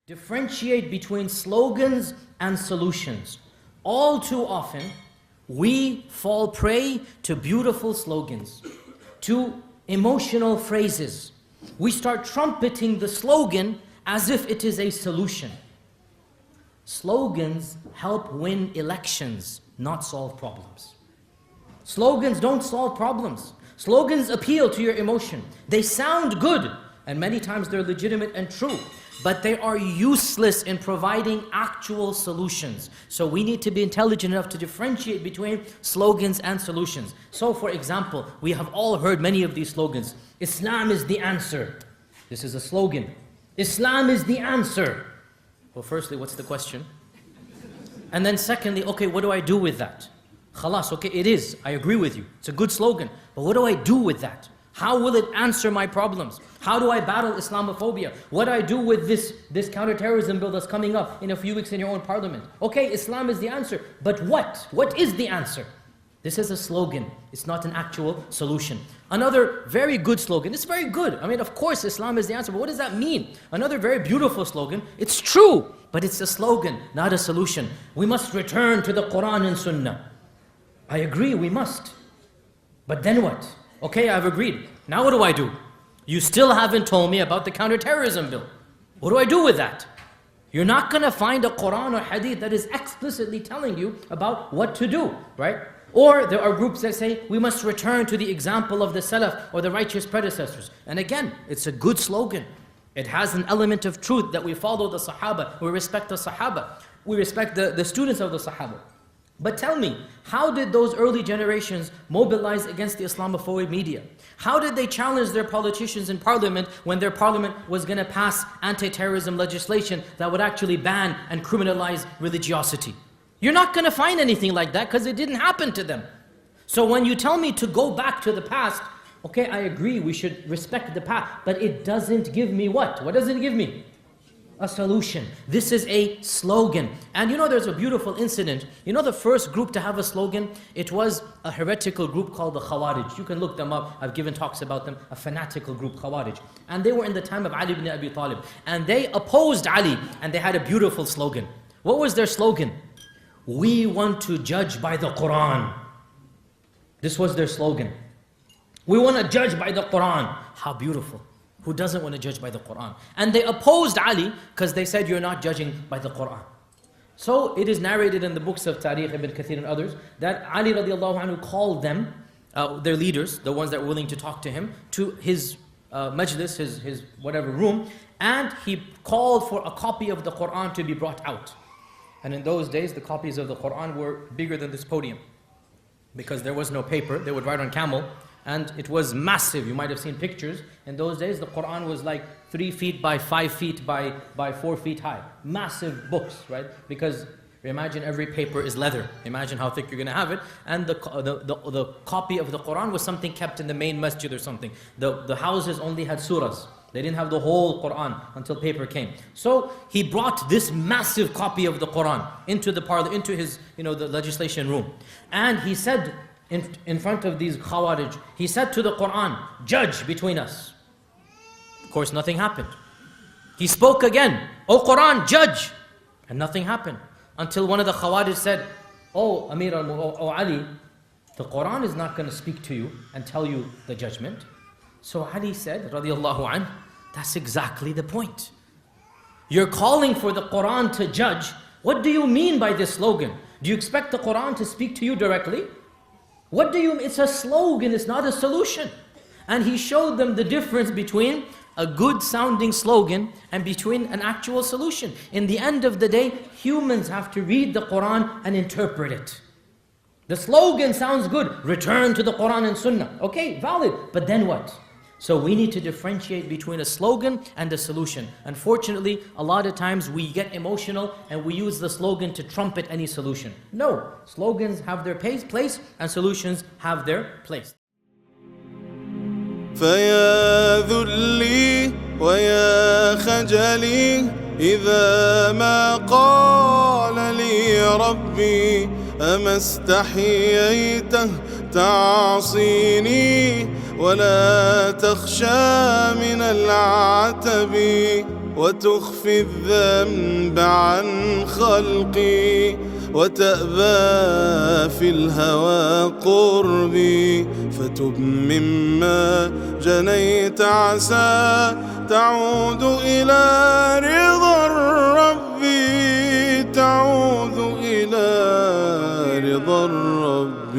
Differentiate between slogans and solutions. All too often, we fall prey to beautiful slogans, to emotional phrases. We start trumpeting the slogan as if it is a solution. Slogans help win elections, not solve problems. Slogans don't solve problems. Slogans appeal to your emotion. They sound good, and many times they're legitimate and true, but they are useless in providing actual solutions. So we need to be intelligent enough to differentiate between slogans and solutions. So for example, we have all heard many of these slogans. Islam is the answer. This is a slogan. Islam is the answer. Well, firstly, what's the question? And then secondly, okay, what do I do with that? Khalas, okay, it is. I agree with you. It's a good slogan. But what do I do with that? How will it answer my problems? How do I battle Islamophobia? What do I do with this counterterrorism bill that's coming up in a few weeks in your own parliament? Okay, Islam is the answer. But what? What is the answer? This is a slogan. It's not an actual solution. Another very good slogan. It's very good. I mean, of course, Islam is the answer. But what does that mean? Another very beautiful slogan. It's true, but it's a slogan, not a solution. We must return to the Quran and Sunnah. I agree, we must. But then what? Okay, I've agreed. Now what do I do? You still haven't told me about the counterterrorism bill. What do I do with that? You're not going to find a Quran or Hadith that is explicitly telling you about what to do, right? Or there are groups that say, we must return to the example of the Salaf or the righteous predecessors. And again, it's a good slogan. It has an element of truth that we follow the Sahaba, we respect the Sahaba, we respect the students of the Sahaba. But tell me, how did those early generations mobilize against the Islamophobic media? How did they challenge their politicians in parliament when their parliament was going to pass anti-terrorism legislation that would actually ban and criminalize religiosity? You're not going to find anything like that because it didn't happen to them. So when you tell me to go back to the past, okay, I agree, we should respect the past, but it doesn't give me what? What does it give me? A solution. This is a slogan. And you know, there's a beautiful incident. You know the first group to have a slogan? It was a heretical group called the Khawarij. You can look them up. I've given talks about them. A fanatical group, Khawarij. And they were in the time of Ali ibn Abi Talib. And they opposed Ali. And they had a beautiful slogan. What was their slogan? We want to judge by the Quran. This was their slogan. We want to judge by the Quran. How beautiful. Who doesn't want to judge by the Quran? And they opposed Ali because they said you're not judging by the Quran. So it is narrated in the books of Tariq, Ibn Kathir and others, that Ali radiallahu anhu called them, their leaders, the ones that were willing to talk to him, to his majlis, his whatever room, and he called for a copy of the Quran to be brought out. And in those days, the copies of the Quran were bigger than this podium because there was no paper. They would write on camel. And it was massive. You might have seen pictures. In those days, the Quran was like 3 feet by 5 feet by 4 feet high. Massive books, right? Because imagine every paper is leather. Imagine how thick you're going to have it. And the copy of the Quran was something kept in the main masjid or something. The houses only had surahs. They didn't have the whole Quran until paper came. So he brought this massive copy of the Quran into the parlor, into his, the legislation room. And he said, in front of these Khawarij, he said to the Quran, judge between us. Of course, nothing happened. He spoke again, O Quran, judge. And nothing happened. Until one of the Khawarij said, O Amir O Ali, the Quran is not going to speak to you and tell you the judgment. So Ali said, radiyallahu anh, that's exactly the point. You're calling for the Quran to judge. What do you mean by this slogan? Do you expect the Quran to speak to you directly? What do you, it's a slogan, it's not a solution. And he showed them the difference between a good sounding slogan and between an actual solution. In the end of the day, humans have to read the Quran and interpret it. The slogan sounds good, return to the Quran and Sunnah. Okay, valid, but then what? So we need to differentiate between a slogan and a solution. Unfortunately, a lot of times we get emotional and we use the slogan to trumpet any solution. No, slogans have their place and solutions have their place. فيا ذلي ويا خجلي إذا ما قال لي ربي أما استحييته تعصيني ولا تخشى من العتب وتخفي الذنب عن خلقي وتأبى في الهوى قربي فتب مما جنيت عسى تعود إلى رضا الرب تعود إلى رضا الرب